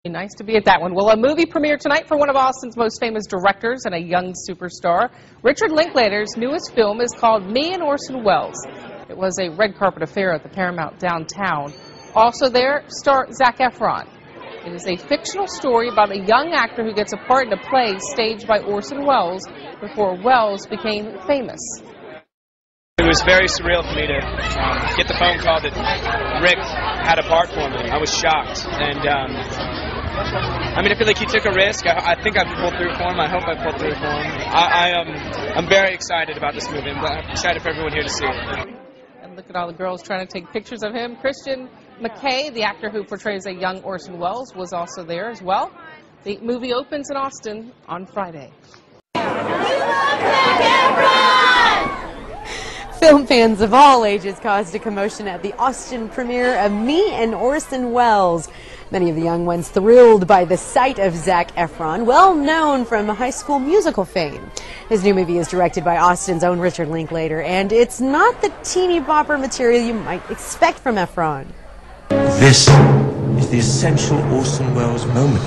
Nice to be at that one. Well, a movie premiere tonight for one of Austin's most famous directors and a young superstar. Richard Linklater's newest film is called Me and Orson Welles. It was a red carpet affair at the Paramount downtown. Also there, star Zac Efron. It is a fictional story about a young actor who gets a part in a play staged by Orson Welles before Welles became famous. It was very surreal for me to get the phone call that Rick had a part for me. I was shocked, and I feel like he took a risk. I think I pulled through for him. I hope I pulled through for him. I'm very excited about this movie. I'm excited for everyone here to see it. And look at all the girls trying to take pictures of him. Christian McKay, the actor who portrays a young Orson Welles, was also there as well. The movie opens in Austin on Friday. Film fans of all ages caused a commotion at the Austin premiere of Me and Orson Welles. Many of the young ones thrilled by the sight of Zac Efron, well known from High School Musical fame. His new movie is directed by Austin's own Richard Linklater, and it's not the teeny bopper material you might expect from Efron. This is the essential Orson Welles moment.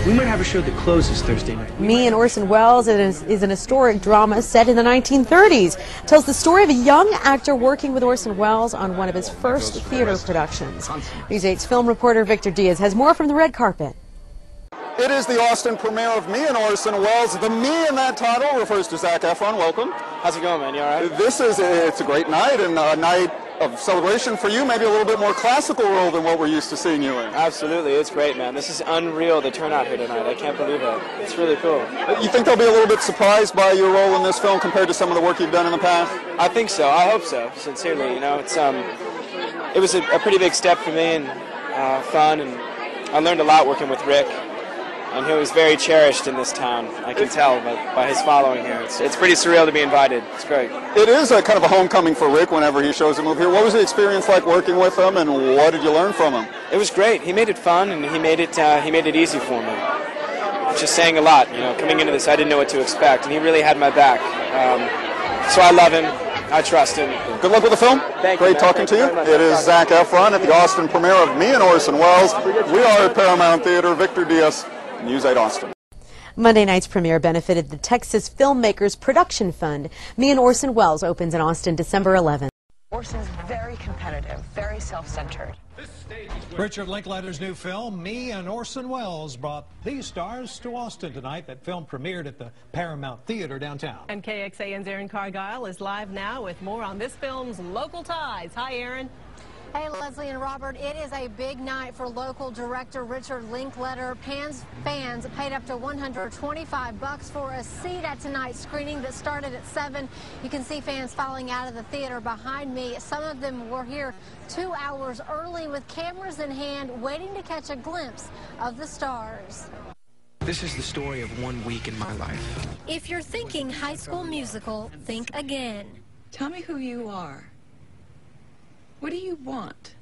We might have a show that closes Thursday night. Me and Orson Welles is an historic drama set in the 1930s. It tells the story of a young actor working with Orson Welles on one of his first theater productions. News 8's film reporter Victor Diaz has more from the red carpet. It is the Austin premiere of Me and Orson Welles. The me in that title refers to Zac Efron. Welcome. How's it going, man? You all right? It's a great night, and a night of celebration for you, maybe a little bit more classical role than what we're used to seeing you in. Absolutely. It's great, man. This is unreal, the turnout here tonight. I can't believe it. It's really cool. You think they'll be a little bit surprised by your role in this film compared to some of the work you've done in the past? I think so. I hope so, sincerely. You know, it was a pretty big step for me, and fun, and I learned a lot working with Rick. And he was very cherished in this town. I can tell by his following here. It's pretty surreal to be invited. It's great. It is a kind of a homecoming for Rick whenever he shows a movie here. What was the experience like working with him, and what did you learn from him? It was great. He made it fun, and he made it easy for me. Just saying a lot. You know, coming into this, I didn't know what to expect, and he really had my back. So I love him. I trust him. Good luck with the film. Thank you. Great talking to you. It is Zac Efron at the Austin premiere of Me and Orson Welles. We are at Paramount Theater. Victor Diaz, News 8 Austin. Monday night's premiere benefited the Texas Filmmakers Production Fund. Me and Orson Welles opens in Austin December 11th. Orson's very competitive, very self-centered. Richard Linklater's new film, Me and Orson Welles, brought these stars to Austin tonight. That film premiered at the Paramount Theater downtown. And KXAN's Aaron Cargile is live now with more on this film's local ties. Hi, Aaron. Hey, Leslie and Robert, it is a big night for local director Richard Linklater. Fans paid up to $125 for a seat at tonight's screening that started at 7. You can see fans filing out of the theater behind me. Some of them were here 2 hours early with cameras in hand, waiting to catch a glimpse of the stars. This is the story of 1 week in my life. If you're thinking High School Musical, think again. Tell me who you are. What do you want?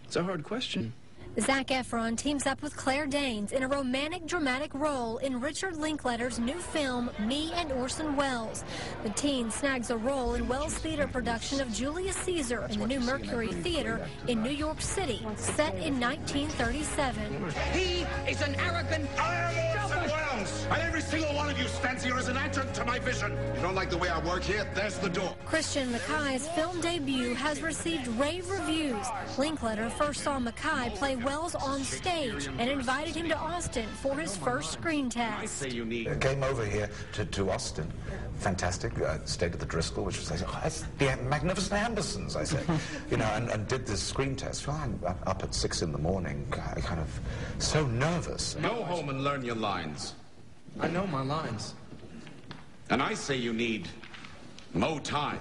It's a hard question. Zac Efron teams up with Claire Danes in a romantic, dramatic role in Richard Linklater's new film, Me and Orson Welles. The teen snags a role in Welles' theater production of Julius Caesar in the new Mercury Theater in New York City, set in 1937. He is an arrogant... I am Orson Welles, and every single one of you stands here as an adjunct to my vision. You don't like the way I work here? There's the door. Christian McKay's film debut has received rave reviews. Linklater first saw McKay play Welles on stage and invited him to Austin for his first screen test. I came over here to Austin. Fantastic. I stayed at the Driscoll, which was, that's the Magnificent Ambersons, I said. You know, and did this screen test. Well, I'm up at 6 in the morning, kind of so nervous. Go home and learn your lines. I know my lines. And I say you need more time.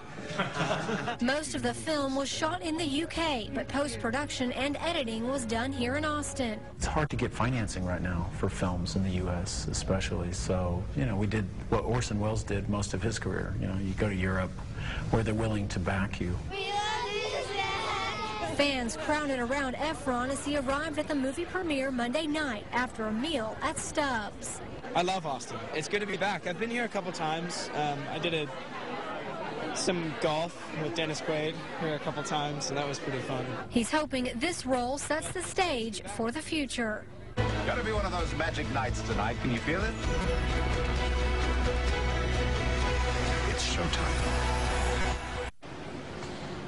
Most of the film was shot in the UK, but post-production and editing was done here in Austin. It's hard to get financing right now for films in the U.S. especially, so, you know, we did what Orson Welles did most of his career. You know, you go to Europe where they're willing to back you. Fans crowded around Efron as he arrived at the movie premiere Monday night after a meal at Stubbs. I love Austin. It's good to be back. I've been here a couple times. I did some golf with Dennis Quaid here a couple times, and that was pretty fun. He's hoping this role sets the stage for the future. Gonna be one of those magic nights tonight. Can you feel it? It's showtime.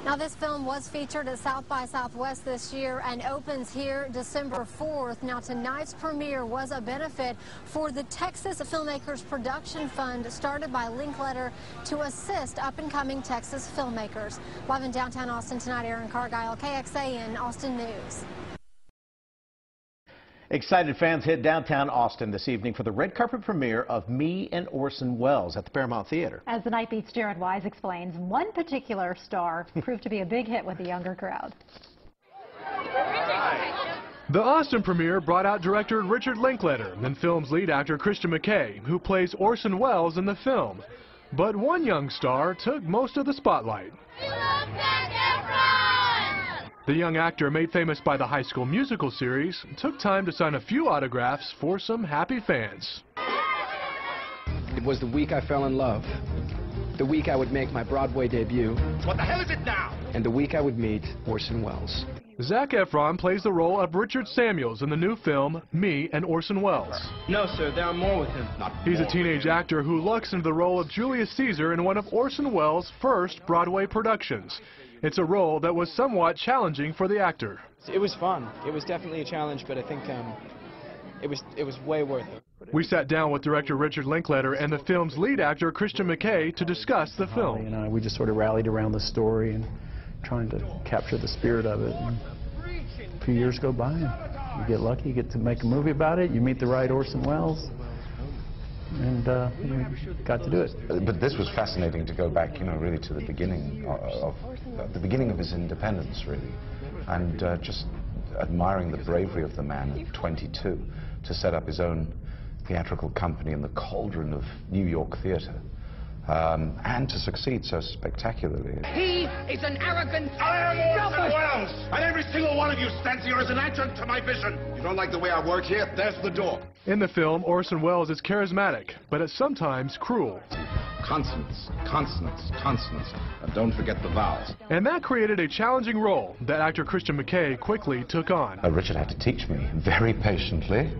Now, this film was featured at South by Southwest this year and opens here December 4th. Now, tonight's premiere was a benefit for the Texas Filmmakers Production Fund, started by Linkletter to assist up-and-coming Texas filmmakers. Live in downtown Austin tonight, Aaron Cargile, KXAN Austin News. Excited fans hit downtown Austin this evening for the red carpet premiere of Me and Orson Welles at the Paramount Theater. As the Night Beat's Jared Wise explains, one particular star proved to be a big hit with the younger crowd. The Austin premiere brought out director Richard Linklater and film's lead actor Christian McKay, who plays Orson Welles in the film. But one young star took most of the spotlight. The young actor, made famous by the High School Musical series, took time to sign a few autographs for some happy fans. It was the week I fell in love, the week I would make my Broadway debut. What the hell is it now? And the week I would meet Orson Welles. Zac Efron plays the role of Richard Samuels in the new film, Me and Orson Welles. No, sir, there are more with him. He's a teenage actor who lucks into the role of Julius Caesar in one of Orson Welles' first Broadway productions. It's a role that was somewhat challenging for the actor. It was fun. It was definitely a challenge, but I think it was way worth it. We sat down with director Richard Linklater and the film's lead actor Christian McKay to discuss the film. We just sort of rallied around the story and trying to capture the spirit of it. And a few years go by, and you get lucky, you get to make a movie about it, you meet the right Orson Welles, and we got to do it. But this was fascinating to go back, really to the beginning of his independence, really, and just admiring the bravery of the man at 22 to set up his own theatrical company in the cauldron of New York theater, and to succeed so spectacularly. He is an arrogant... I am Orson Welles, and every single one of you stands here as an adjunct to my vision. You don't like the way I work here? There's the door. In the film, Orson Welles is charismatic, but is sometimes cruel. Consonants, consonants, consonants, and don't forget the vowels. And that created a challenging role that actor Christian McKay quickly took on. Richard had to teach me very patiently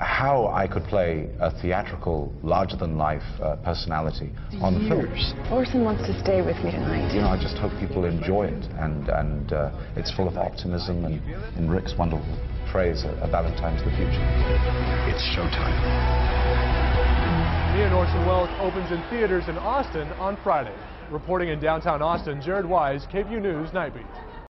how I could play a theatrical, larger-than-life personality on the film. Orson wants to stay with me tonight. I just hope people enjoy it, and it's full of optimism, and in Rick's wonderful phrase, a Valentine's the future. It's showtime. Me and Orson Welles opens in theaters in Austin on Friday. Reporting in downtown Austin, Jared Wise, KVUE News Night Beat.